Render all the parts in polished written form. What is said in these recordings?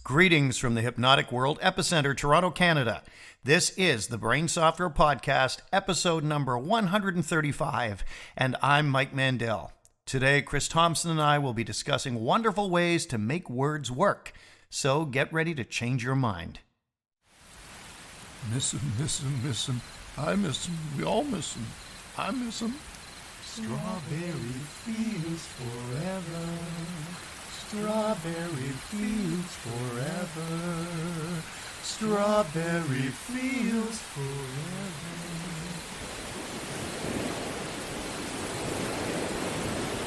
Greetings from the Hypnotic World Epicenter, Toronto, Canada. This is the Brain Software Podcast, episode number 135, and I'm Mike Mandel. Today, Chris Thompson and I will be discussing wonderful ways to make words work. So get ready to change your mind. Miss him, miss him, miss him. I miss him. We all miss him. I miss him. Strawberry fields forever. Strawberry fields forever. Strawberry fields forever.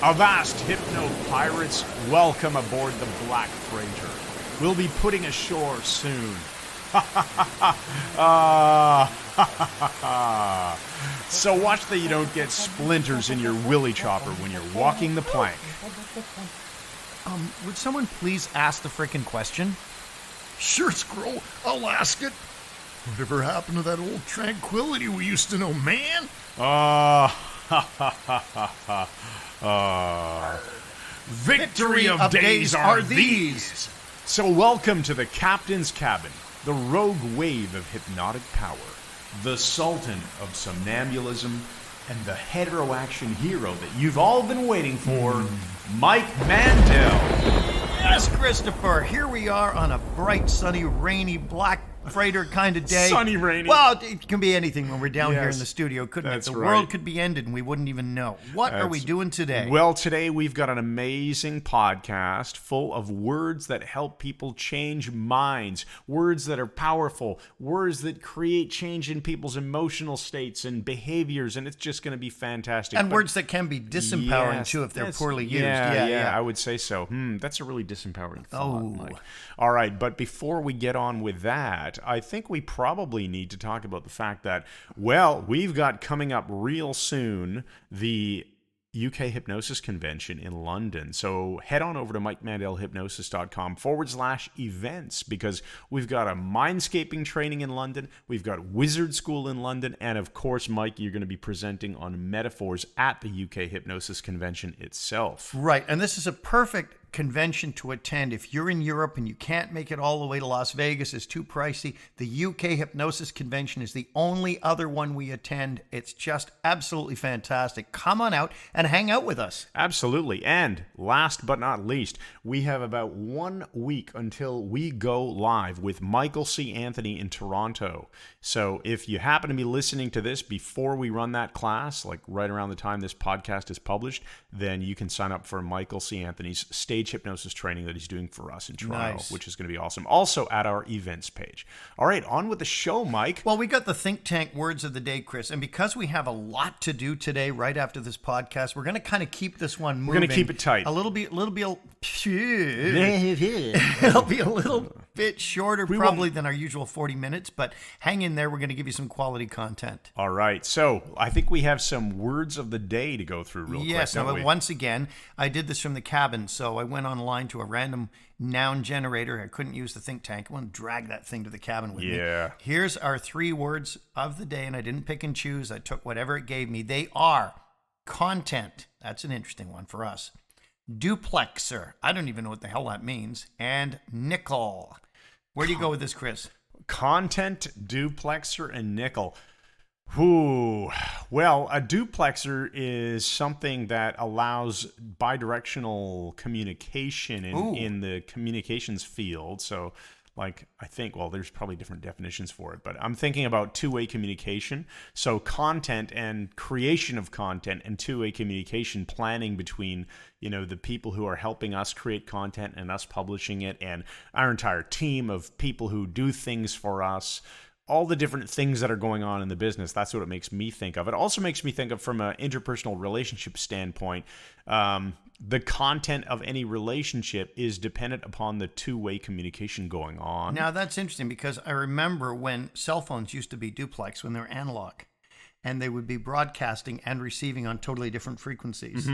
Avast, hypno-pirates, welcome aboard the Black Freighter. We'll be putting ashore soon. So watch that you don't get splinters in your willy chopper when you're walking the plank. Would someone please ask the frickin' question? Sure, Scroll. I'll ask it. Whatever happened to that old tranquility we used to know, man? Victory of days are these. So welcome to the Captain's Cabin, the rogue wave of hypnotic power, the sultan of somnambulism, and the hetero-action hero that you've all been waiting for, Mike Mandel. Yes, Christopher, here we are on a bright, sunny, rainy, Black Freighter kind of day. Sunny, rainy. Well, it can be anything when we're down here in Yes, the studio, couldn't it? that's The right. world could be ended and we wouldn't even know. What are we doing today? Well, today we've got an amazing podcast full of words that help people change minds, words that are powerful, words that create change in people's emotional states and behaviors, and it's just going to be fantastic. And But- words that can be disempowering, Yes, too, if they're that's- poorly used. Yeah, I would say so. That's a really disempowering thought, Mike. All right, but before we get on with that, I think we probably need to talk about the fact that, well, we've got coming up real soon the UK Hypnosis Convention in London. So head on over to mikemandelhypnosis.com/events because we've got a mindscaping training in London, we've got Wizard School in London, and of course, Mike, you're going to be presenting on metaphors at the UK Hypnosis Convention itself. Right, and this is a perfect convention to attend. If you're in Europe and you can't make it all the way to Las Vegas, it's too pricey. The UK Hypnosis Convention is the only other one we attend. It's just absolutely fantastic. Come on out and hang out with us. Absolutely. And last but not least, we have about 1 week until we go live with Michael C. Anthony in Toronto. So if you happen to be listening to this before we run that class, like right around the time this podcast is published, then you can sign up for Michael C. Anthony's stage hypnosis training that he's doing for us in Toronto, Nice. which is going to be awesome. Also at our events page. All right, on with the show, Mike. Well, we got the think tank words of the day, Chris, and because we have a lot to do today right after this podcast, we're going to kind of keep this one moving. We're going to keep it tight. A little bit it'll be a little bit shorter probably than our usual 40 minutes, but hang in there. We're going to give you some quality content. All right, so I think we have some words of the day to go through real Yes, quick. now, don't we? once again, I did this from the cabin, so I went online to a random noun generator. I couldn't use the think tank. I want to drag that thing to the cabin with me. Yeah. Here's our 3 words of the day, and I didn't pick and choose. I took whatever it gave me. They are content. That's an interesting one for us. Duplexer. I don't even know what the hell that means. And nickel. Where do you go with this, Chris? Content, duplexer, and nickel. Ooh. Well, a duplexer is something that allows bidirectional communication in the communications field. So, like, I think, well, there's probably different definitions for it, but I'm thinking about two-way communication. So content and creation of content and two-way communication planning between, the people who are helping us create content and us publishing it and our entire team of people who do things for us. All the different things that are going on in the business. That's what it makes me think of. It also makes me think of from an interpersonal relationship standpoint. The content of any relationship is dependent upon the two-way communication going on. Now, that's interesting because I remember when cell phones used to be duplex, when they were analog, and they would be broadcasting and receiving on totally different frequencies.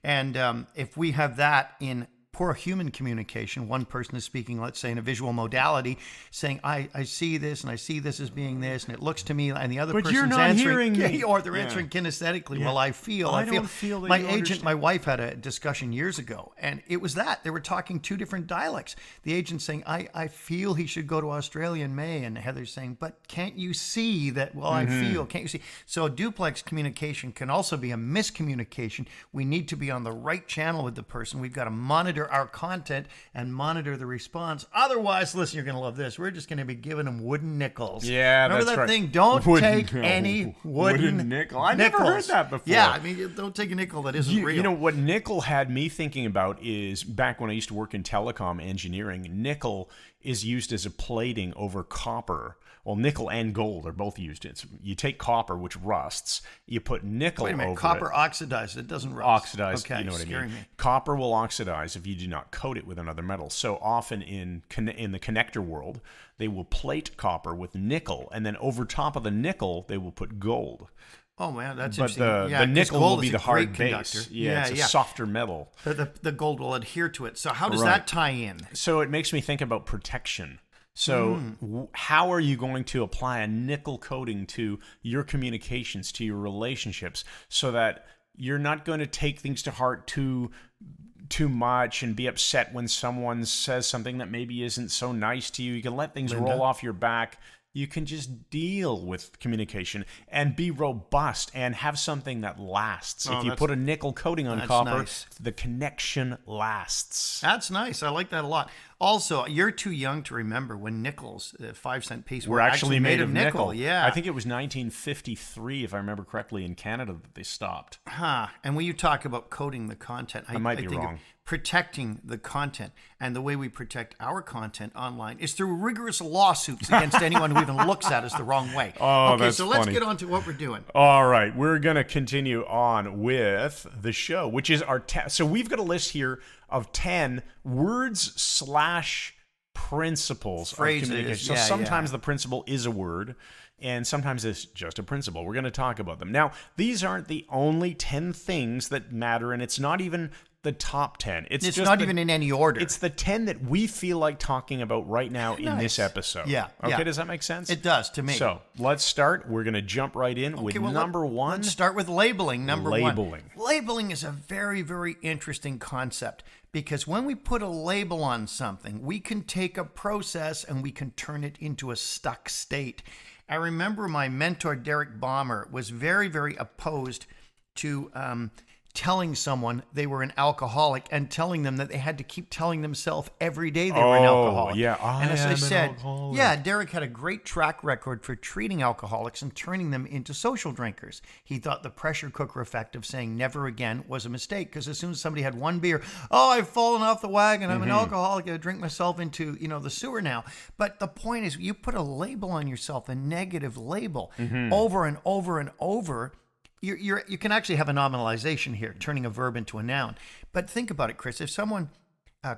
And if we have that in poor human communication. One person is speaking, let's say, in a visual modality, saying, I see this, and I see this as being this, and it looks to me, and the other But person's you're not answering, hearing me. or they're answering kinesthetically. Yeah. Well, I feel. don't feel that my you agent, understand. my wife had a discussion years ago, and it was that. They were talking two different dialects. The agent saying, I feel he should go to Australia in May, and Heather's saying, but can't you see that, well, I feel, can't you see? So duplex communication can also be a miscommunication. We need to be on the right channel with the person. We've got to monitor our content and monitor the response. Otherwise, listen, you're going to love this. We're just going to be giving them wooden nickels. Yeah, Remember that's that right. thing? Don't Wooden- take any wooden nickel. I never heard that before. Yeah, I mean, don't take a nickel that isn't real. You know, what nickel had me thinking about is back when I used to work in telecom engineering, nickel is used as a plating over copper. Well, nickel and gold are both used. You take copper, which rusts. You put nickel Wait a minute, over copper it. oxidizes. It doesn't rust. Oxidized, Okay, you know what I mean. scaring me. Copper will oxidize if you do not coat it with another metal. So often in the connector world, they will plate copper with nickel, and then over top of the nickel, they will put gold. Oh, man, that's But interesting. the 'cause nickel gold will be is the a hard great base. conductor. Yeah, it's a softer metal. The gold will adhere to it. So how does Right. that tie in? So it makes me think about protection. So how are you going to apply a nickel coating to your communications, to your relationships, so that you're not going to take things to heart too much and be upset when someone says something that maybe isn't so nice to you? You can let things roll off your back. You can just deal with communication and be robust and have something that lasts. If you put a nickel coating on copper, nice. the connection lasts. That's nice. I like that a lot. Also, you're too young to remember when nickels, 5-cent piece, Were actually made of nickel. Yeah. I think it was 1953, if I remember correctly, in Canada that they stopped. And when you talk about coding the content, I might be think of wrong. protecting the content. And the way we protect our content online is through rigorous lawsuits against anyone who even looks at us the wrong way. Oh, okay, that's so let's funny. get on to what we're doing. All right, we're going to continue on with the show, which is our so we've got a list here of 10 words/principles Phrases, of communication. So yeah, sometimes yeah. the principle is a word, and sometimes it's just a principle. We're going to talk about them. Now, these aren't the only 10 things that matter, and it's not even the top 10. It's just not even in any order. It's the 10 that we feel like talking about right now in this episode. Yeah, Okay, yeah. does that make sense? It does to me. So let's start. We're going to jump right in with number one. Let's start with labeling. Number one. Labeling. Labeling is a very, very interesting concept because when we put a label on something, we can take a process and we can turn it into a stuck state. I remember my mentor, Derek Baumer, was very, very opposed to telling someone they were an alcoholic and telling them that they had to keep telling themselves every day they were an alcoholic. Yeah, and as I am an said, alcoholic. yeah, Derek had a great track record for treating alcoholics and turning them into social drinkers. He thought the pressure cooker effect of saying never again was a mistake because as soon as somebody had one beer, oh, I've fallen off the wagon. I'm an alcoholic. I drink myself into, the sewer now. But the point is, you put a label on yourself, a negative label, over and over and over. You can actually have a nominalization here, turning a verb into a noun. But think about it, Chris. If someone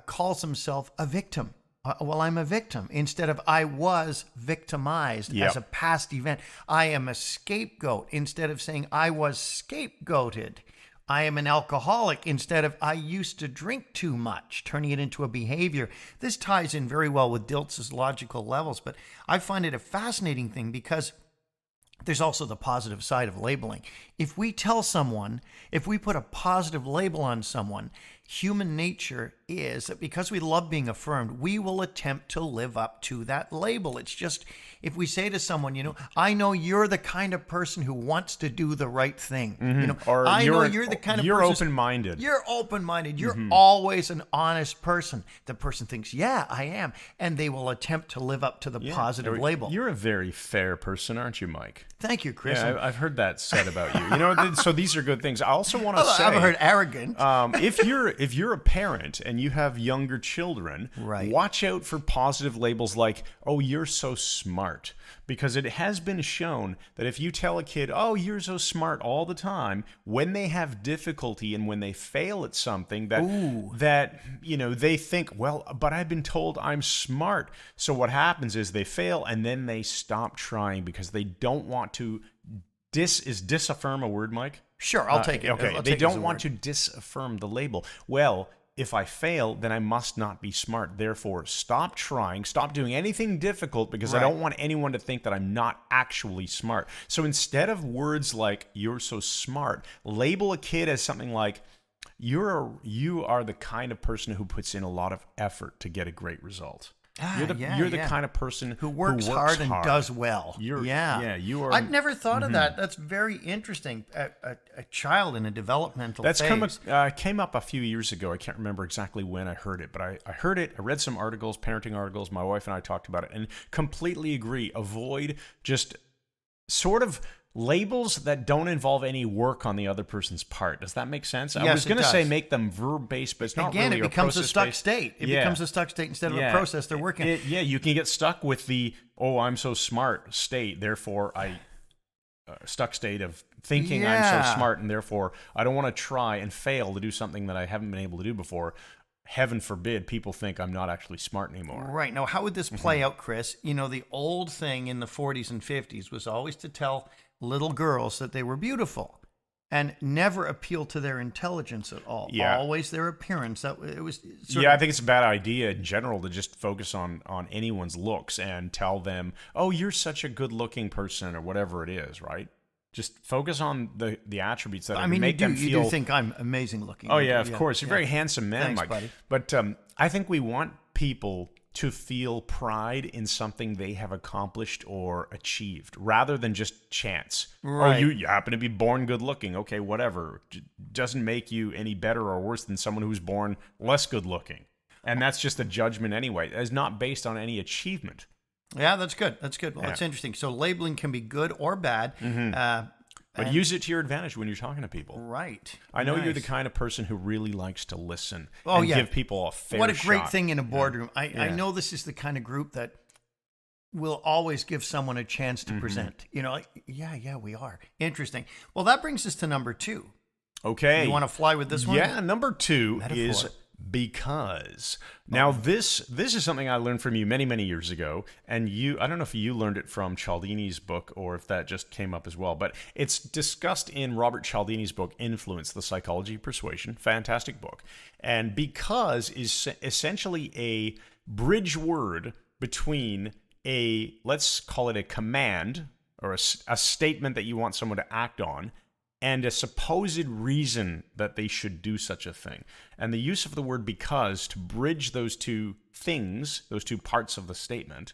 calls himself a victim, well, I'm a victim, instead of I was victimized as a past event. I am a scapegoat, instead of saying I was scapegoated. I am an alcoholic, instead of I used to drink too much, turning it into a behavior. This ties in very well with Diltz's logical levels, but I find it a fascinating thing because there's also the positive side of labeling. If we tell someone, if we put a positive label on someone, human nature is that because we love being affirmed, we will attempt to live up to that label. It's just, if we say to someone, I know you're the kind of person who wants to do the right thing. Or I know you're the kind of you're person. open-minded. You're open-minded. You're always an honest person. The person thinks, yeah, I am. And they will attempt to live up to the positive label. You're a very fair person, aren't you, Mike? Thank you, Chris. Yeah, I've heard that said about you. So these are good things. I also want to say, I've heard arrogant. if you're a parent and you have younger children, Right. watch out for positive labels like, "Oh, you're so smart," because it has been shown that if you tell a kid, "Oh, you're so smart" all the time, when they have difficulty and when they fail at something, that they think, "Well, but I've been told I'm smart." So what happens is they fail and then they stop trying because they don't want to. Is disaffirm a word, Mike? Sure, I'll take it. Okay, I'll they take it as a don't want word. to disaffirm the label. Well, if I fail, then I must not be smart. Therefore, stop trying, stop doing anything difficult because I don't want anyone to think that I'm not actually smart. So instead of words like, you're so smart, label a kid as something like, you are the kind of person who puts in a lot of effort to get a great result. You're the kind of person who works hard and does well. You are. I've never thought of that. That's very interesting. A child in a developmental phase. Came up a few years ago. I can't remember exactly when I heard it, but I heard it. I read some articles, parenting articles. My wife and I talked about it and completely agree. Avoid just sort of labels that don't involve any work on the other person's part. Does that make sense? Yes, I was going to say make them verb-based, but it's not really. Again, it becomes a stuck state. It becomes a stuck state instead of a process they're working. You can get stuck with the, I'm so smart state, therefore I... stuck state of thinking I'm so smart, and therefore I don't want to try and fail to do something that I haven't been able to do before. Heaven forbid people think I'm not actually smart anymore. Right. Now, how would this play out, Chris? The old thing in the 40s and 50s was always to tell little girls that they were beautiful and never appeal to their intelligence at all. Yeah. Always their appearance. I think it's a bad idea in general to just focus on anyone's looks and tell them, oh, you're such a good-looking person or whatever it is, right? Just focus on the attributes that make them feel... You do think I'm amazing looking. Oh, yeah, of course. You're a very handsome man, Thanks, Mike. Buddy. But I think we want people to feel pride in something they have accomplished or achieved, rather than just chance. Right. Oh, you happen to be born good looking. Okay, whatever. Doesn't make you any better or worse than someone who's born less good looking. And that's just a judgment anyway. It's not based on any achievement. Yeah, that's good. Well, that's interesting. So labeling can be good or bad. But use it to your advantage when you're talking to people. Right. I know you're the kind of person who really likes to listen and give people a fair shot. What a great thing in a boardroom. I know this is the kind of group that will always give someone a chance to present. We are. Interesting. Well, that brings us to number 2. Okay. You want to fly with this one? Yeah, number 2 Metaphor. is because. Now, this is something I learned from you many, many years ago, and I don't know if you learned it from Cialdini's book or if that just came up as well, but it's discussed in Robert Cialdini's book, Influence, The Psychology of Persuasion. Fantastic book. And because is essentially a bridge word between let's call it a command or a statement that you want someone to act on, and a supposed reason that they should do such a thing. And the use of the word because to bridge those two things, those two parts of the statement,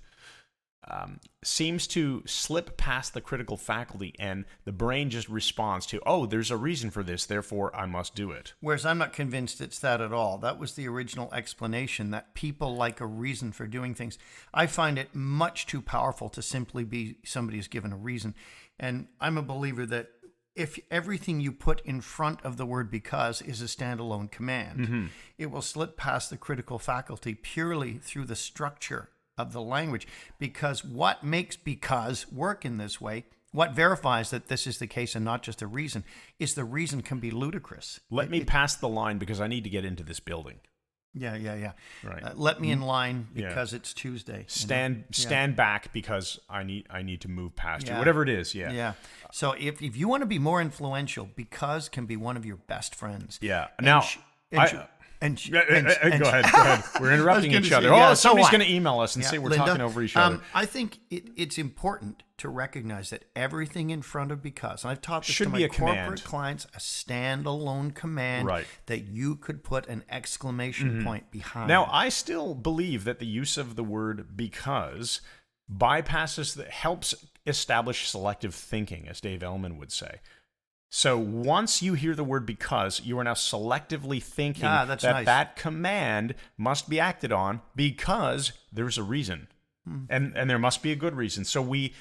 seems to slip past the critical faculty, and the brain just responds to, there's a reason for this, therefore I must do it. Whereas I'm not convinced it's that at all. That was the original explanation, that people like a reason for doing things. I find it much too powerful to simply be somebody who's given a reason. And I'm a believer that if everything you put in front of the word because is a standalone command, it will slip past the critical faculty purely through the structure of the language. Because what makes because work in this way, what verifies that this is the case and not just a reason, is the reason can be ludicrous. Let me pass the line because I need to get into this building. Yeah. Right. Let me in line because it's Tuesday. Stand back because I need to move past you. Whatever it is, Yeah. So if you want to be more influential, because can be one of your best friends. Yeah. Now, go ahead. We're interrupting each other. Somebody's going to email us and say we're talking over each other. I think it's important to recognize that everything in front of because, and I've taught this to my corporate clients, a standalone command that you could put an exclamation point behind. Now, I still believe that the use of the word because helps establish selective thinking, as Dave Ellman would say. So once you hear the word because, you are now selectively thinking that command must be acted on because there's a reason. And there must be a good reason. So we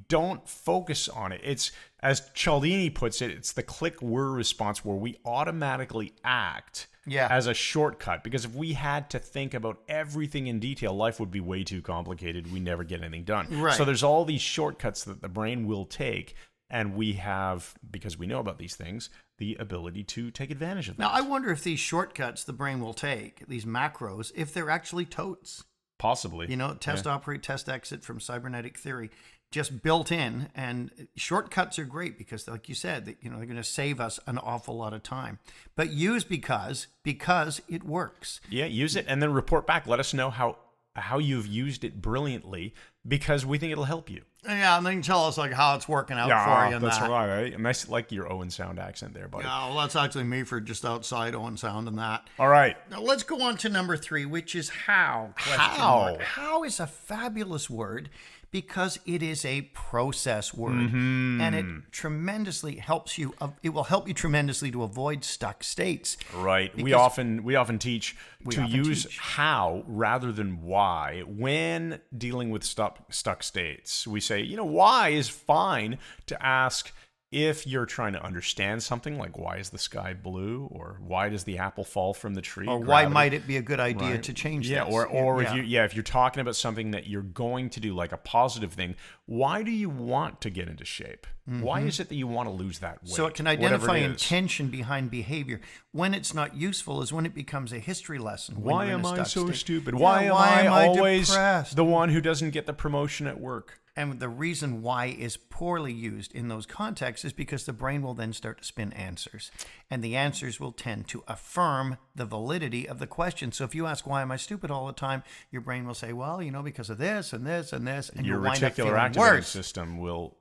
don't focus on it. It's, as Cialdini puts it, it's the click-whir response where we automatically act as a shortcut. Because if we had to think about everything in detail, life would be way too complicated. We never get anything done. Right. So there's all these shortcuts that the brain will take. And we have, because we know about these things, the ability to take advantage of them. Now, I wonder if these shortcuts the brain will take, these macros, if they're actually totes. Possibly. Test operate, test exit from cybernetic theory. just built in, and shortcuts are great because, like you said, that they're going to save us an awful lot of time. But use because it works. Yeah, use it and then report back. Let us know how you've used it brilliantly, because we think it'll help you. Yeah, and then you tell us like how it's working out for you. And that's right. Nice, like your Owen Sound accent there, buddy. Yeah, well, that's actually me for just outside Owen Sound and that. All right. Now let's go on to number 3, which is how. How? How is a fabulous word because it is a process word, and it tremendously helps you. It will help you tremendously to avoid stuck states. Right. We often teach to use how rather than why when dealing with stuck states. We say, why is fine to ask if you're trying to understand something, like why is the sky blue, or why does the apple fall from the tree, or why might it be a good idea to change this? Or if you're talking about something that you're going to do, like a positive thing, why do you want to get into shape? Why is it that you want to lose that weight? So it can identify intention behind behavior. When it's not useful is when it becomes a history lesson. Why am I so stupid? Why am I always depressed? The one who doesn't get the promotion at work? And the reason why is poorly used in those contexts is because the brain will then start to spin answers. And the answers will tend to affirm the validity of the question. So if you ask, why am I stupid all the time? Your brain will say, well, because of this and this and this. And your you'll wind up reticular feeling activating worse. system will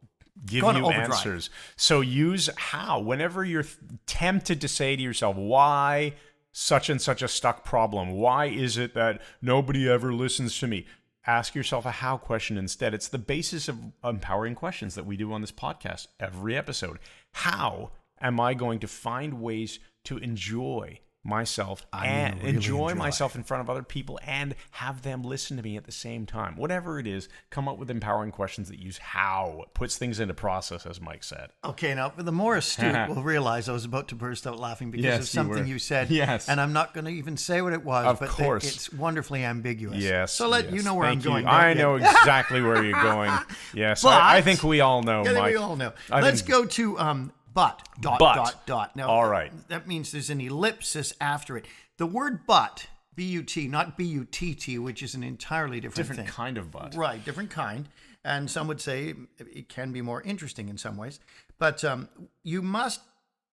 give you answers. So use how. Whenever you're tempted to say to yourself, why such and such a stuck problem? Why is it that nobody ever listens to me? Ask yourself a how question instead. It's the basis of empowering questions that we do on this podcast every episode. How am I going to find ways to enjoy myself and enjoy myself in front of other people and have them listen to me at the same time? Whatever it is, come up with empowering questions that use how. It puts things into process, as Mike said. Okay, now the more astute will realize I was about to burst out laughing because of something you said. Yes. And I'm not going to even say what it was, of but course. It's wonderfully ambiguous. Yes. So you know where I'm going. I know exactly where you're going. Yes. But, I think we all know, Mike. We all know. Let's go to but, dot. Now, all right. That means there's an ellipsis after it. The word but, B-U-T, not B-U-T-T, which is an entirely different thing. Kind of but. Right, different kind. And some would say it can be more interesting in some ways. But you must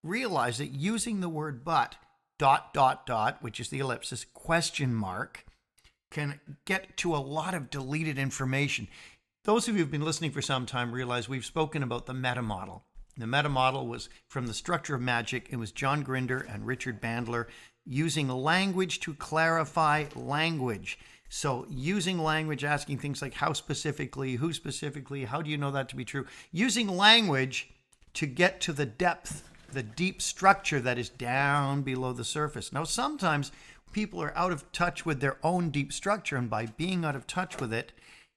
realize that using the word but, dot, which is the ellipsis, question mark, can get to a lot of deleted information. Those of you who've been listening for some time realize we've spoken about the meta model. The meta model was from The Structure of Magic. It was John Grinder and Richard Bandler using language to clarify language. So using language, asking things like how specifically, who specifically, how do you know that to be true? Using language to get to the depth, the deep structure that is down below the surface. Now, sometimes people are out of touch with their own deep structure, and by being out of touch with it,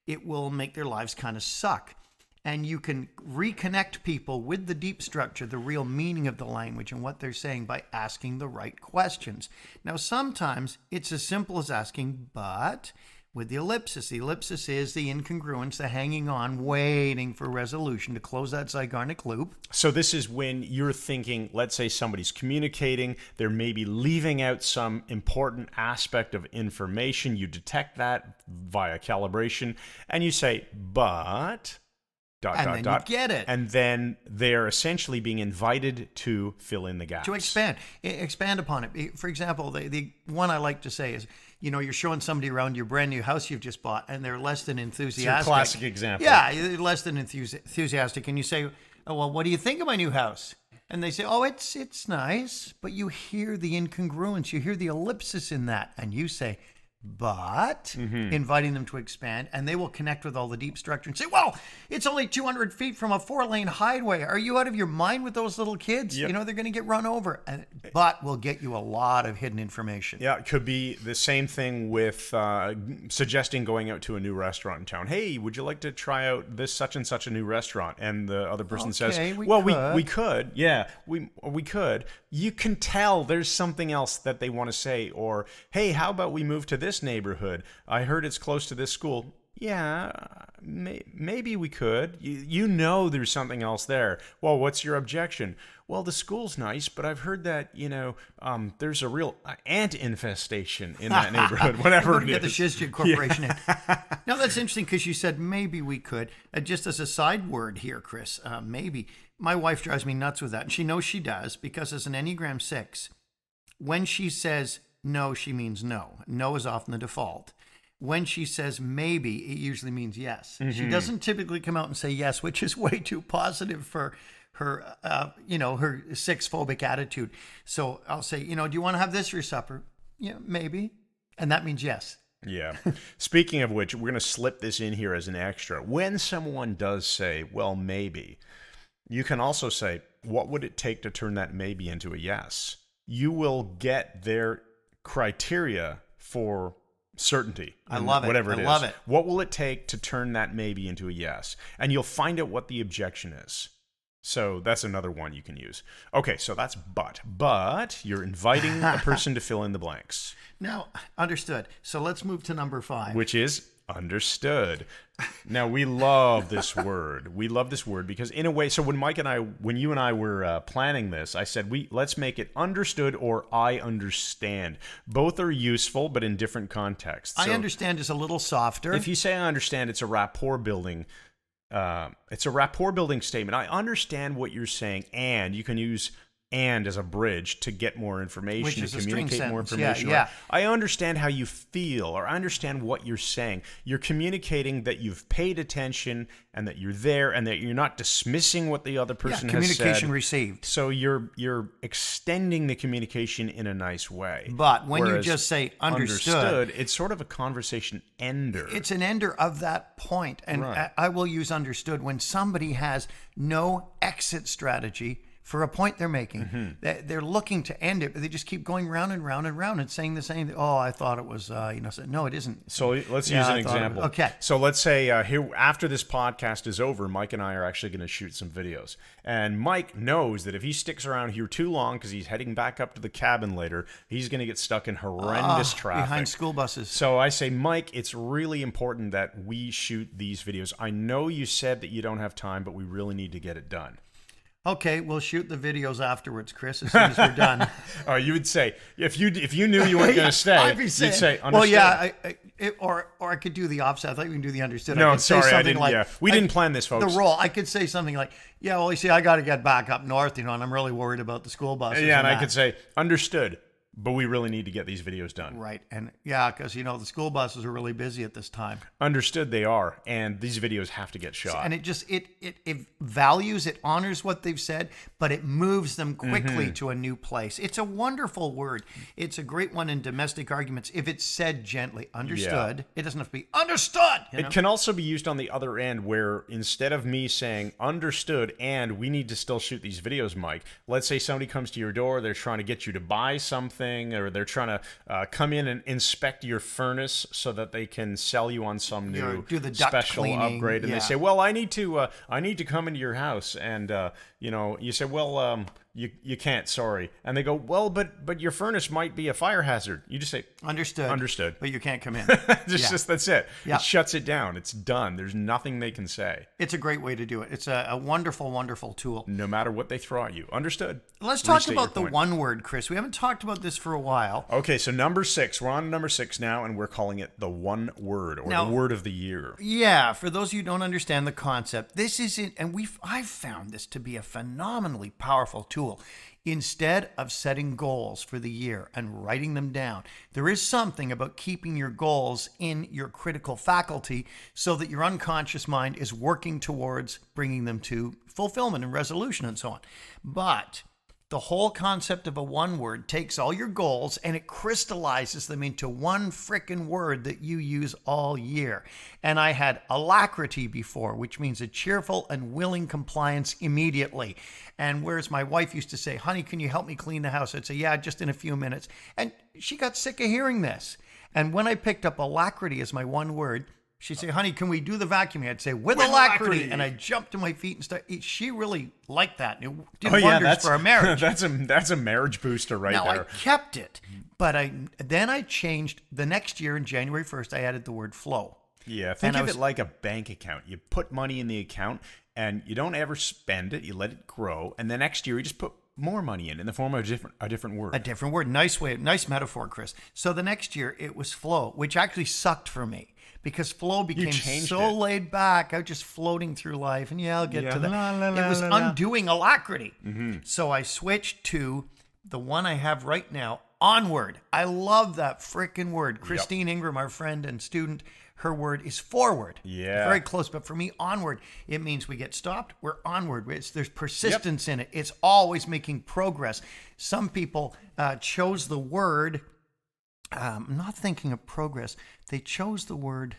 it will make their lives kind of suck. And you can reconnect people with the deep structure, the real meaning of the language and what they're saying by asking the right questions. Now, sometimes it's as simple as asking, but with the ellipsis. The ellipsis is the incongruence, the hanging on, waiting for resolution to close that Zeigarnik loop. So this is when you're thinking, let's say somebody's communicating, they're maybe leaving out some important aspect of information. You detect that via calibration, and you say, but... you get it. And then they're essentially being invited to fill in the gaps. To expand upon it. For example, the one I like to say is, you're showing somebody around your brand new house you've just bought, and they're less than enthusiastic. It's your classic example. Yeah, less than enthusiastic. And you say, oh, well, what do you think of my new house? And they say, oh, it's nice. But you hear the incongruence. You hear the ellipsis in that. And you say, but inviting them to expand, and they will connect with all the deep structure and say, well, it's only 200 feet from a 4-lane highway. Are you out of your mind with those little kids? Yep. They're going to get run over. But will get you a lot of hidden information. Yeah, it could be the same thing with suggesting going out to a new restaurant in town. Hey, would you like to try out this such and such a new restaurant? And the other person says, we could. Yeah, we could. You can tell there's something else that they want to say. Or, hey, how about we move to this neighborhood? I heard it's close to this school. yeah, maybe we could. You know there's something else there. Well, what's your objection? Well, the school's nice, but I've heard that, there's a real ant infestation in that neighborhood, whatever it Get the is. Shizjig Corporation in. Now, that's interesting because you said maybe we could. Just as a side word here, Chris, maybe. My wife drives me nuts with that, and she knows she does because as an Enneagram 6, when she says no, she means no. No is often the default. When she says maybe, it usually means yes. She doesn't typically come out and say yes, which is way too positive for her, her 6 phobic attitude. So I'll say, do you want to have this for your supper? Yeah, maybe. And that means yes. Yeah. Speaking of which, we're going to slip this in here as an extra. When someone does say, well, maybe, you can also say, what would it take to turn that maybe into a yes? You will get their criteria for certainty. I love it. Whatever it is. I love it. What will it take to turn that maybe into a yes? And you'll find out what the objection is. So that's another one you can use. Okay, so that's but. But you're inviting a person to fill in the blanks. Now, understood. So let's move to number 5. Which is understood. Now, we love this word. We love this word because in a way, so when you and I were planning this, I said, let's make it understood or I understand. Both are useful, but in different contexts. I understand is a little softer. If you say I understand, it's a rapport building. It's a rapport building statement. I understand what you're saying, and you can use and as a bridge to get more information, Which is to a string communicate more sentence. information. Yeah. Right? I understand how you feel, or I understand what you're saying. You're communicating that you've paid attention and that you're there and that you're not dismissing what the other person has said. Communication received. So you're extending the communication in a nice way. But when you Whereas just say understood, it's sort of a conversation ender. it's an ender of that point. And Right. I will use understood when somebody has no exit strategy for a point they're making. They're looking to end it, but they just keep going round and round and round and saying the same thing. Oh, I thought it was, so, no, it isn't. So let's Yeah, use an I thought it example. was- okay. So let's say here after this podcast is over, Mike and I are actually going to shoot some videos. And Mike knows that if he sticks around here too long because he's heading back up to the cabin later, he's going to get stuck in horrendous traffic. Behind school buses. So I say, Mike, it's really important that we shoot these videos. I know you said that you don't have time, but we really need to get it done. Okay, we'll shoot the videos afterwards, Chris, as soon as we're done. You would say, if you knew you weren't going to stay, I'd be you'd saying, say, understood. well, yeah, or I could do the opposite. I thought you can do the understood. No, I could say sorry, I something didn't. We didn't plan this, folks. The role. I could say something like, yeah, well, you see, I got to get back up north, and I'm really worried about the school buses. Yeah, and I that. could say, understood, but we really need to get these videos done. Right, and yeah, because, the school buses are really busy at this time. Understood they are, and these videos have to get shot. And it just, it values, it honors what they've said, but it moves them quickly to a new place. It's a wonderful word. It's a great one in domestic arguments. If it's said gently, understood, it doesn't have to be understood. It can also be used on the other end where instead of me saying understood and we need to still shoot these videos, Mike, let's say somebody comes to your door, they're trying to get you to buy something, or they're trying to come in and inspect your furnace so that they can sell you on some new do the duct special cleaning, upgrade, and they say, well, I need to come into your house, and you say, well, you can't, sorry, and they go, well, but your furnace might be a fire hazard. You just say understood, but you can't come in. just that's it. Yeah. It shuts it down. It's done. There's nothing they can say. It's a great way to do it. It's a wonderful, wonderful tool. No matter what they throw at you. Understood. Let's talk Restate your about the point. one word, Chris. We haven't talked about this for a while. Okay, so number 6. We're on number 6 now, and we're calling it the one word, or the word of the year. Yeah, for those of you who don't understand the concept, this is it, and I've found this to be a phenomenally powerful tool. Instead of setting goals for the year and writing them down, there is something about keeping your goals in your critical faculty so that your unconscious mind is working towards bringing them to fulfillment and resolution and so on. But the whole concept of a one word takes all your goals and it crystallizes them into one frickin' word that you use all year. And I had alacrity before, which means a cheerful and willing compliance immediately. And whereas my wife used to say, honey, can you help me clean the house? I'd say, yeah, just in a few minutes. And she got sick of hearing this. And when I picked up alacrity as my one word, she'd say, honey, can we do the vacuuming? I'd say, with alacrity. And I jumped to my feet and started. She really liked that. And it did wonders for our marriage. That's a marriage booster right now, there. I kept it. But then I changed. The next year, in January 1st, I added the word flow. Yeah, think of it like a bank account. You put money in the account and you don't ever spend it. You let it grow. And the next year you just put more money in the form of a different word. A different word. Nice metaphor, Chris. So the next year it was flow, which actually sucked for me because flow became so laid back. I was just floating through life. And I'll get to that. It was undoing alacrity. So I switched to the one I have right now, onward. I love that frickin' word. Christine Ingram, our friend and student, her word is forward. Yeah. Very close, but for me, onward, it means we get stopped, we're onward. There's persistence in it. It's always making progress. Some people chose the word, I'm not thinking of progress, they chose the word,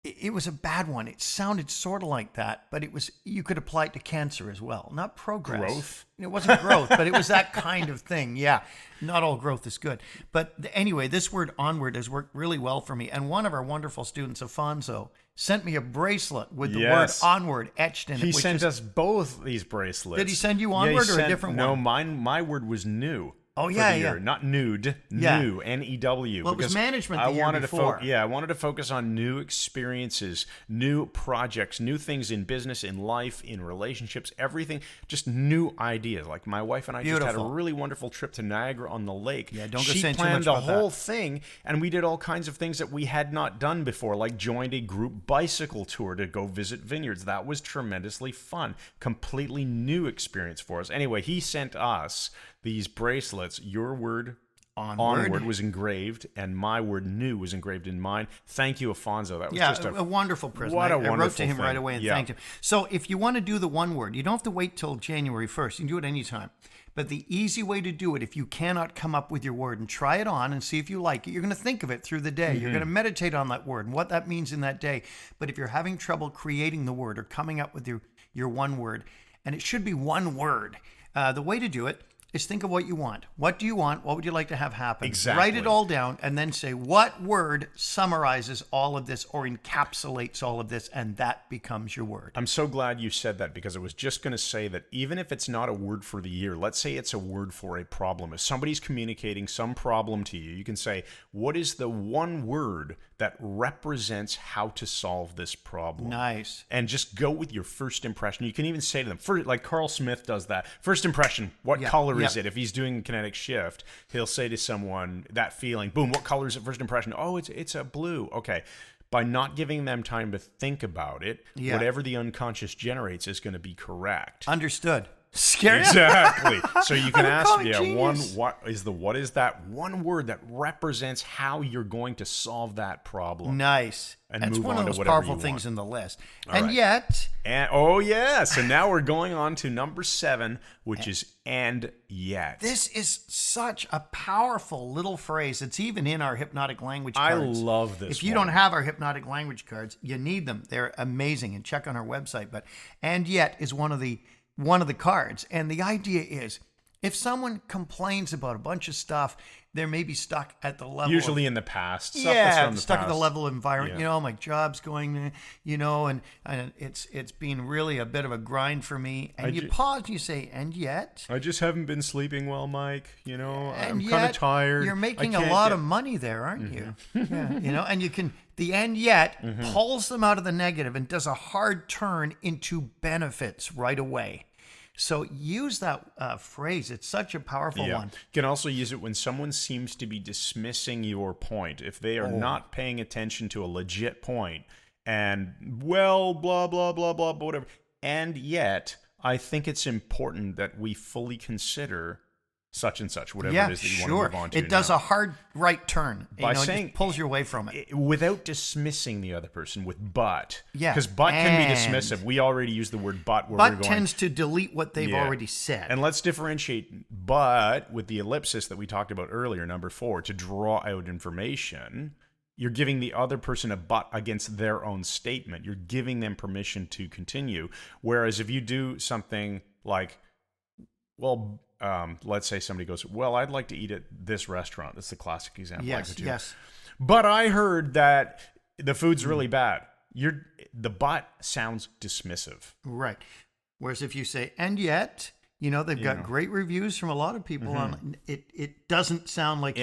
it was a bad one. It sounded sort of like that, but you could apply it to cancer as well. Not progress. Growth? It wasn't growth, but it was that kind of thing. Yeah, not all growth is good. But anyway, this word onward has worked really well for me. And one of our wonderful students, Afonso, sent me a bracelet with the word onward etched in it. He sent us both these bracelets. Did he send you onward or a different one? No, my word was new. Oh, yeah. Not nude, new, N-E-W. Well, it was management the year before. I wanted to focus on new experiences, new projects, new things in business, in life, in relationships, everything, just new ideas. Like my wife and I just had a really wonderful trip to Niagara-on-the-Lake. Yeah, don't go She saying too much planned the about whole that. thing, and we did all kinds of things that we had not done before, like joined a group bicycle tour to go visit vineyards. That was tremendously fun. Completely new experience for us. Anyway, he sent us these bracelets. Your word onward was engraved, and my word new was engraved in mine. Thank you, Afonso. That was just a wonderful present. What a wonderful I wrote to him thing. right away and thanked him. So if you want to do the one word, you don't have to wait till January 1st. You can do it anytime. But the easy way to do it, if you cannot come up with your word, and try it on and see if you like it, you're going to think of it through the day. You're going to meditate on that word and what that means in that day. But if you're having trouble creating the word or coming up with your one word, and it should be one word, the way to do it is think of what you want. What do you want? What would you like to have happen? Exactly. Write it all down and then say what word summarizes all of this or encapsulates all of this, and that becomes your word. I'm so glad you said that, because I was just going to say that even if it's not a word for the year, let's say it's a word for a problem. If somebody's communicating some problem to you, you can say, what is the one word that represents how to solve this problem? Nice. And just go with your first impression. You can even say to them, like Carl Smith does that. First impression, what color is it? If he's doing kinetic shift, he'll say to someone, that feeling, boom, what color is it? First impression, oh, it's a blue. Okay. By not giving them time to think about it, whatever the unconscious generates is going to be correct. Understood. Scary. Exactly. So you can ask, genius. what is that one word that represents how you're going to solve that problem? Nice. And That's move one on of to those whatever powerful you things want. in the list. All And right. yet, so now we're going on to number 7, which is and yet. this is such a powerful little phrase. It's even in our hypnotic language I cards. love this If you one. don't have our hypnotic language cards, you need them. They're amazing, and check on our website. But and yet is one of the cards, and the idea is if someone complains about a bunch of stuff, they're maybe stuck at the level Usually in the past. Stuff that's from the stuck at the past. level of environment. Yeah. My job's going, and it's been really a bit of a grind for me. And you pause and you say, and yet. I just haven't been sleeping well, Mike. I'm And kind of yet, tired. You're making I a can't lot get- of money there, aren't you? Yeah, and you can, the and yet pulls them out of the negative and does a hard turn into benefits right away. So use that phrase. It's such a powerful one. You can also use it when someone seems to be dismissing your point. If they are not paying attention to a legit point and, well, blah, blah, blah, blah, whatever. And yet, I think it's important that we fully consider such and such, whatever it is that you want to move on to. It does now. a hard right turn. By it saying- just pulls you away from it. Without dismissing the other person with but. Yeah, Because but can be and. dismissive. We already use the word but where But we're going. tends to delete what they've Yeah. already said. And let's differentiate but with the ellipsis that we talked about earlier, number 4, to draw out information. You're giving the other person a but against their own statement. You're giving them permission to continue. Whereas if you do something like, well, let's say somebody goes, well, I'd like to eat at this restaurant. That's the classic example. Yes. But I heard that the food's really bad. The but sounds dismissive. Right. Whereas if you say, and yet, they've got great reviews from a lot of people on it. It doesn't sound like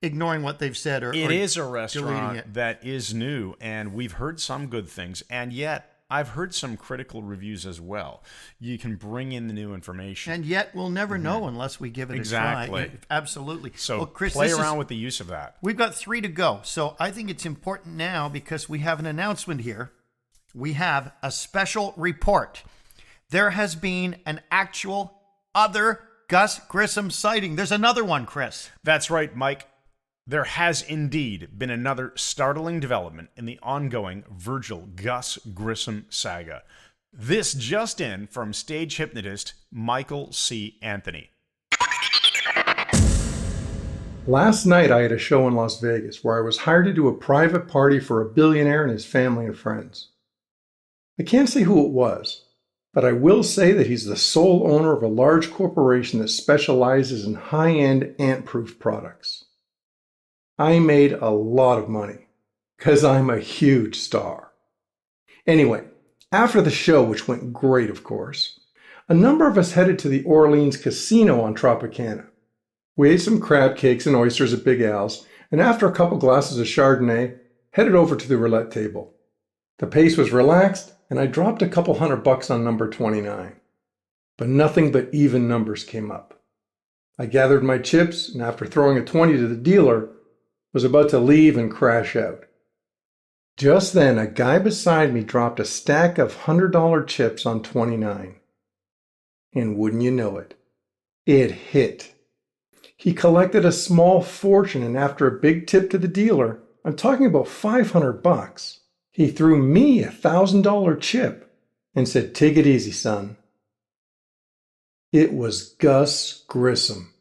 ignoring what they've said or It is a deleting restaurant it. that is new, and we've heard some good things, and yet I've heard some critical reviews as well. You can bring in the new information. And yet we'll never know unless we give it a try. Exactly. Absolutely. So well, Chris, play around with the use of that. We've got 3 to go. So I think it's important now because we have an announcement here. We have a special report. There has been an actual other Gus Grissom sighting. There's another one, Chris. That's right, Mike. There has indeed been another startling development in the ongoing Virgil Gus Grissom saga. This just in from stage hypnotist Michael C. Anthony. Last night I had a show in Las Vegas where I was hired to do a private party for a billionaire and his family and friends. I can't say who it was, but I will say that he's the sole owner of a large corporation that specializes in high-end ant-proof products. I made a lot of money because I'm a huge star. Anyway, after the show, which went great of course, a number of us headed to the Orleans Casino on Tropicana. We ate some crab cakes and oysters at Big Al's, and after a couple glasses of Chardonnay, headed over to the roulette table. The pace was relaxed, and I dropped a couple $100 on number 29. But nothing but even numbers came up. I gathered my chips, and after throwing a 20 to the dealer, was about to leave and crash out. Just then, a guy beside me dropped a stack of $100 chips on 29. And wouldn't you know it, it hit. He collected a small fortune, and after a big tip to the dealer, I'm talking about $500, he threw me a $1,000 chip and said, "Take it easy, son." It was Gus Grissom.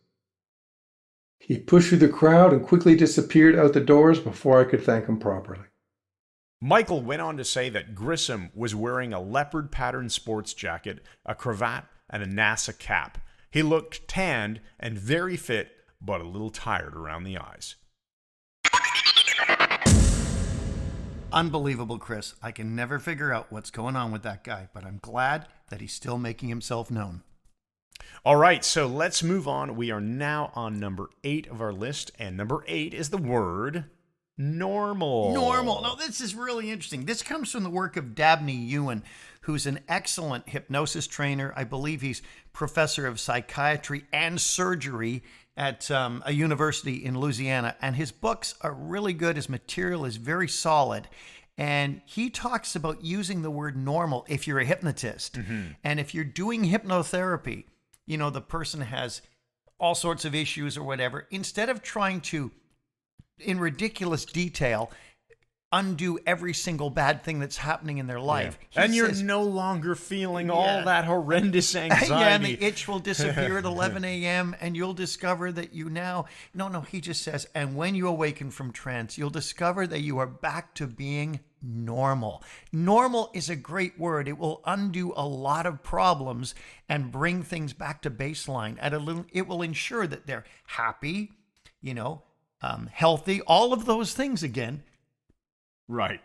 He pushed through the crowd and quickly disappeared out the doors before I could thank him properly. Michael went on to say that Grissom was wearing a leopard patterned sports jacket, a cravat, and a NASA cap. He looked tanned and very fit, but a little tired around the eyes. Unbelievable, Chris. I can never figure out what's going on with that guy, but I'm glad that he's still making himself known. All right, so let's move on. We are now on number 8 of our list, and number 8 is the word normal. Normal. Now, this is really interesting. This comes from the work of Dabney Ewan, who's an excellent hypnosis trainer. I believe he's professor of psychiatry and surgery at a university in Louisiana, and his books are really good. His material is very solid. And he talks about using the word normal if you're a hypnotist. And if you're doing hypnotherapy, you know, the person has all sorts of issues or whatever, instead of trying to, in ridiculous detail, undo every single bad thing that's happening in their life. Yeah. And you're no longer feeling all that horrendous anxiety. Yeah, and the itch will disappear at 11 a.m. and you'll discover that you now... No, he just says, and when you awaken from trance, you'll discover that you are back to being normal. Normal is a great word. It will undo a lot of problems and bring things back to baseline. It will ensure that they're happy, healthy, all of those things again. Right.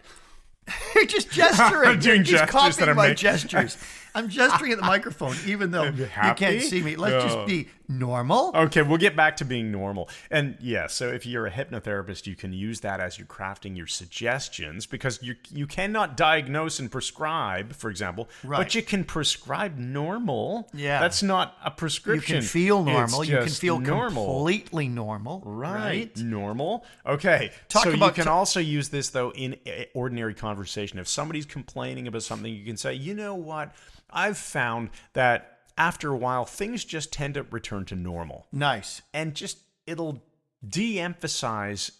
You're just gesturing. I'm doing He's gestures that copying I'm my making. gestures. I'm gesturing at the microphone, even though you can't see me. Let's just be normal. Okay, we'll get back to being normal. And yeah, so if you're a hypnotherapist, you can use that as you're crafting your suggestions, because you cannot diagnose and prescribe, for example, but you can prescribe normal. Yeah. That's not a prescription. You can feel normal. It's You can just feel normal. completely normal. Right. Normal. Okay. Talk so about you can also use this, though, in ordinary conversation. If somebody's complaining about something, you can say, you know what? I've found that after a while, things just tend to return to normal. Nice. And it'll de-emphasize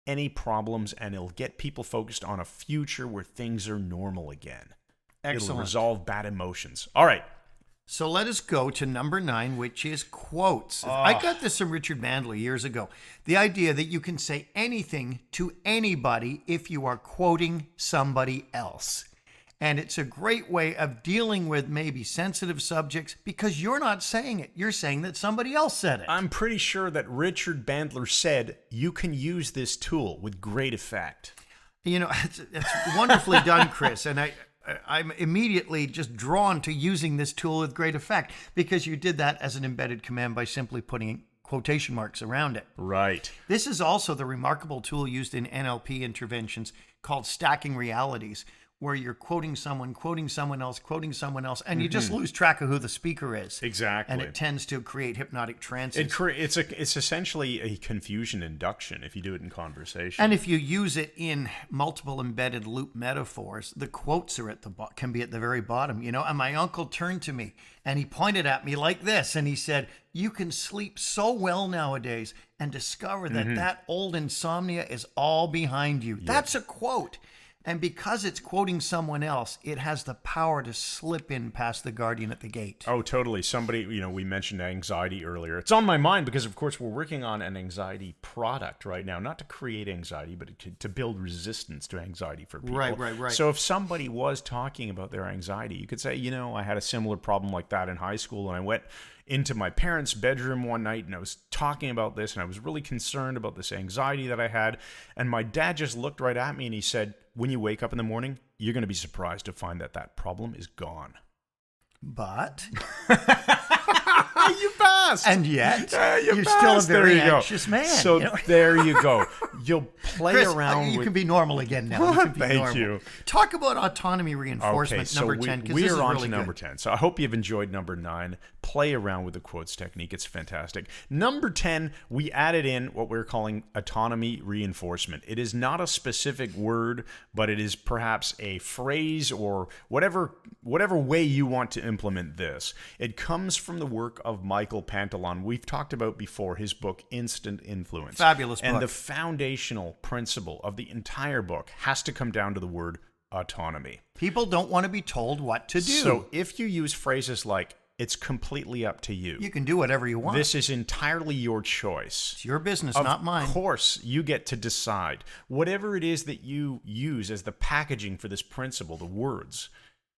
any problems, and it'll get people focused on a future where things are normal again. Excellent. It'll resolve bad emotions. All right. So let us go to number 9, which is quotes. I got this from Richard Mandel years ago. The idea that you can say anything to anybody if you are quoting somebody else. And it's a great way of dealing with maybe sensitive subjects because you're not saying it. You're saying that somebody else said it. I'm pretty sure that Richard Bandler said you can use this tool with great effect. It's wonderfully done, Chris. And I'm immediately just drawn to using this tool with great effect because you did that as an embedded command by simply putting quotation marks around it. Right. This is also the remarkable tool used in NLP interventions called stacking realities, where you're quoting someone else, and you just lose track of who the speaker is. Exactly. And it tends to create hypnotic trances. It's essentially a confusion induction if you do it in conversation. And if you use it in multiple embedded loop metaphors, the quotes are can be at the very bottom. And my uncle turned to me and he pointed at me like this and he said, "You can sleep so well nowadays and discover that that old insomnia is all behind you." That's a quote. And because it's quoting someone else, it has the power to slip in past the guardian at the gate. Oh, totally. Somebody, we mentioned anxiety earlier. It's on my mind because, of course, we're working on an anxiety product right now, not to create anxiety, but to build resistance to anxiety for people. Right. So if somebody was talking about their anxiety, you could say, I had a similar problem like that in high school, and I went into my parents' bedroom one night and I was talking about this and I was really concerned about this anxiety that I had. And my dad just looked right at me and he said, "When you wake up in the morning, you're going to be surprised to find that problem is gone." But you passed. And yet, you're passed. still a very There you go. anxious man. So there you go. You'll play Chris, around you with... can be normal again now. You can be Thank normal. you. Talk about autonomy reinforcement, number 10, because we this are is on really to number good. 10. So I hope you've enjoyed number 9. Play around with the quotes technique. It's fantastic. Number 10, we added in what we're calling autonomy reinforcement. It is not a specific word, but it is perhaps a phrase or whatever way you want to implement this. It comes from the work of Michael Pantalon. We've talked about before his book, Instant Influence. Fabulous book. And the foundational principle of the entire book has to come down to the word autonomy. People don't want to be told what to do. So if you use phrases like, "It's completely up to you. You can do whatever you want. This is entirely your choice. It's your business, not mine." Of course, you get to decide. Whatever it is that you use as the packaging for this principle, the words,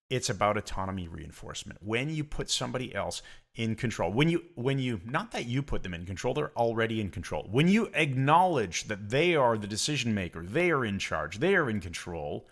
it's about autonomy reinforcement. When you put somebody else in control, when you not that you put them in control, they're already in control. When you acknowledge that they are the decision maker, they are in charge, they are in control,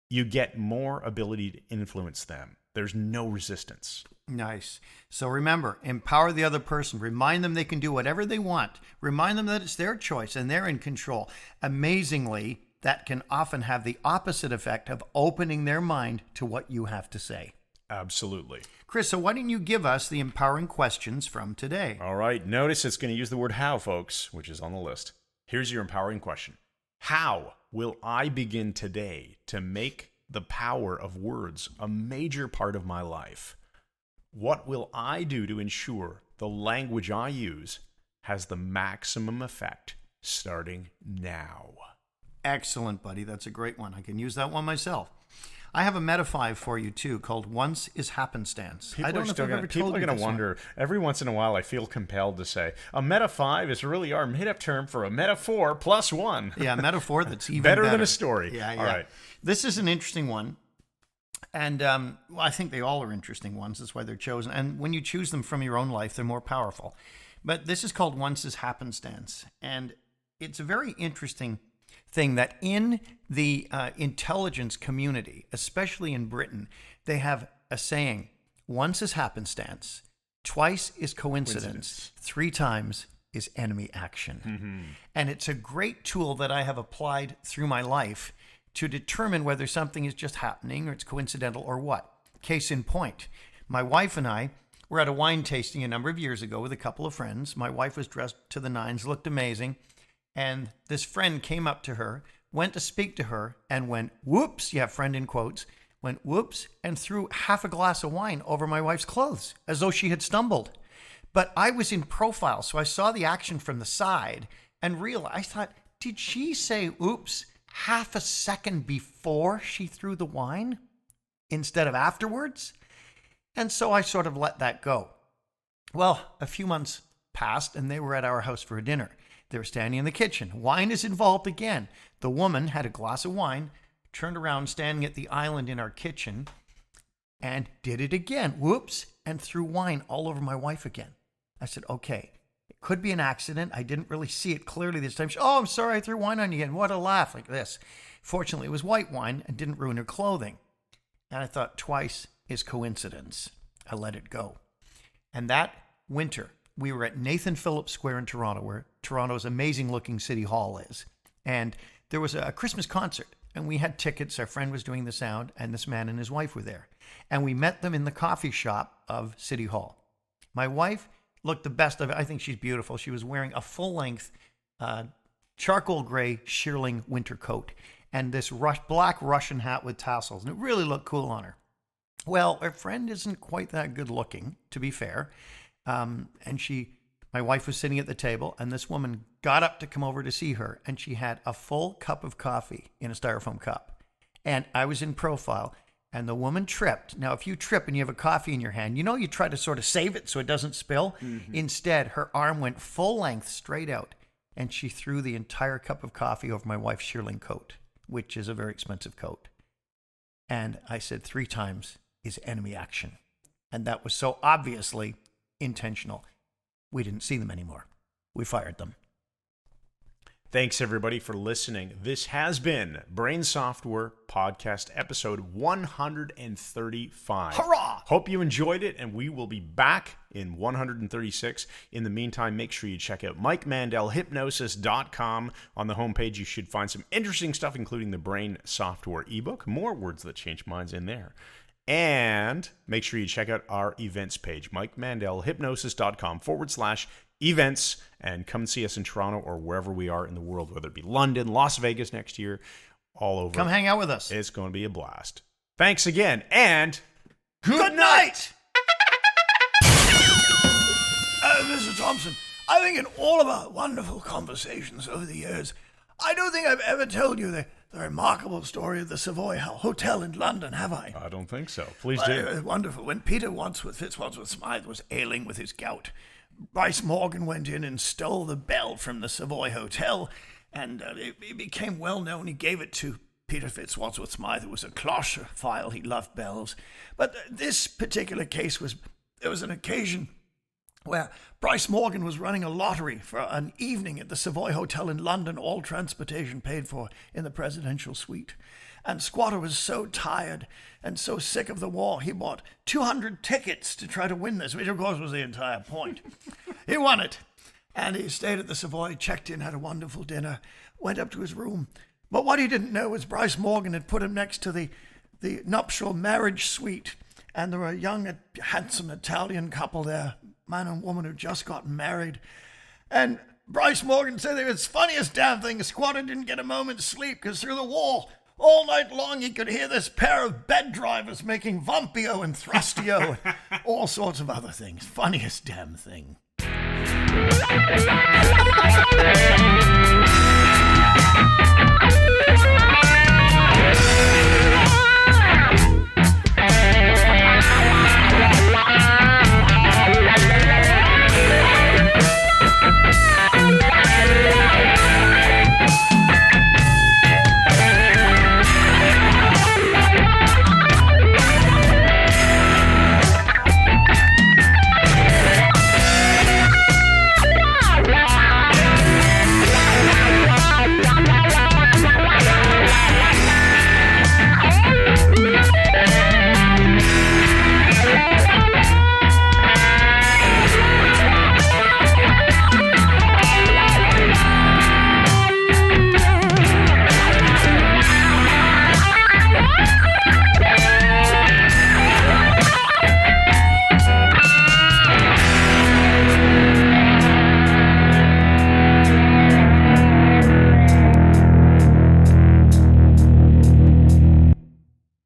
you get more ability to influence them. There's no resistance. Nice. So remember, empower the other person. Remind them they can do whatever they want. Remind them that it's their choice and they're in control. Amazingly, that can often have the opposite effect of opening their mind to what you have to say. Absolutely. Chris, so why don't you give us the empowering questions from today? All right. Notice it's going to use the word how, folks, which is on the list. Here's your empowering question. How will I begin today to make the power of words a major part of my life? What will I do to ensure the language I use has the maximum effect starting now? Excellent, buddy. That's a great one. I can use that one myself. I have a meta 5 for you, too, called Once is Happenstance. People are going to wonder, every once in a while I feel compelled to say, a meta 5 is really our made-up term for a meta 4 plus 1. Yeah, a metaphor that's even better than a story. Yeah. All right. This is an interesting one. And I think they all are interesting ones. That's why they're chosen. And when you choose them from your own life, they're more powerful. But this is called Once is Happenstance. And it's a very interesting thing that in the intelligence community, especially in Britain, they have a saying, once is happenstance, twice is coincidence, 3 times is enemy action. Mm-hmm. And it's a great tool that I have applied through my life to determine whether something is just happening or it's coincidental or what. Case in point, my wife and I were at a wine tasting a number of years ago with a couple of friends. My wife was dressed to the nines, looked amazing. And this friend came up to her, went to speak to her, and went, whoops, yeah, friend in quotes, went whoops, and threw half a glass of wine over my wife's clothes, as though she had stumbled. But I was in profile, so I saw the action from the side and realized, I thought, did she say oops half a second before she threw the wine instead of afterwards? And so I sort of let that go. Well, a few months passed, and they were at our house for a dinner. They were standing in the kitchen. Wine is involved again. The woman had a glass of wine, turned around standing at the island in our kitchen, and did it again. Whoops, and threw wine all over my wife again. I said, okay, it could be an accident. I didn't really see it clearly this time. She, oh, I'm sorry, I threw wine on you again. What a laugh, like this. Fortunately, it was white wine and didn't ruin her clothing. And I thought twice is coincidence. I let it go. And that winter, we were at Nathan Phillips Square in Toronto, where Toronto's amazing-looking City Hall is. And there was a Christmas concert, and we had tickets. Our friend was doing the sound, and this man and his wife were there. And we met them in the coffee shop of City Hall. My wife looked the best of it. I think she's beautiful. She was wearing a full-length charcoal gray shearling winter coat and this black Russian hat with tassels, and it really looked cool on her. Well, our friend isn't quite that good looking, to be fair. And my wife was sitting at the table, and this woman got up to come over to see her, and she had a full cup of coffee in a styrofoam cup. And I was in profile, and the woman tripped. Now, if you trip and you have a coffee in your hand, you try to sort of save it so it doesn't spill. Mm-hmm. Instead, her arm went full length straight out, and she threw the entire cup of coffee over my wife's shearling coat, which is a very expensive coat. And I said 3 times is enemy action. And that was so obviously intentional. We didn't see them anymore. We fired them. Thanks, everybody, for listening. This has been Brain Software Podcast episode 135. Hurrah! Hope you enjoyed it, and we will be back in 136. In the meantime, make sure you check out MikeMandelHypnosis.com. On the homepage, you should find some interesting stuff, including the Brain Software ebook. More words that change minds in there. And make sure you check out our events page, MikeMandelHypnosis.com/events, and come and see us in Toronto or wherever we are in the world, whether it be London, Las Vegas next year, all over. Come hang out with us. It's going to be a blast. Thanks again, and good night! Mr. Thompson, I think in all of our wonderful conversations over the years, I don't think I've ever told you the remarkable story of the Savoy Hotel in London, have I? I don't think so. Please do. Wonderful. When Peter Fitzwadsworth Smythe was ailing with his gout, Bryce Morgan went in and stole the bell from the Savoy Hotel, and it became well known. He gave it to Peter Fitzwadsworth Smythe. It was a cloche-file. He loved bells. But this particular case there was an occasion where Bryce Morgan was running a lottery for an evening at the Savoy Hotel in London, all transportation paid for in the presidential suite. And Squatter was so tired and so sick of the war, he bought 200 tickets to try to win this, which of course was the entire point. He won it. And he stayed at the Savoy, checked in, had a wonderful dinner, went up to his room. But what he didn't know was Bryce Morgan had put him next to the nuptial marriage suite. And there were a young, handsome Italian couple there, man and woman who just got married. And Bryce Morgan said it was the funniest damn thing. Squatter didn't get a moment's sleep because through the wall, all night long, he could hear this pair of bed drivers making Vumpio and Thrustio and all sorts of other things. Funniest damn thing.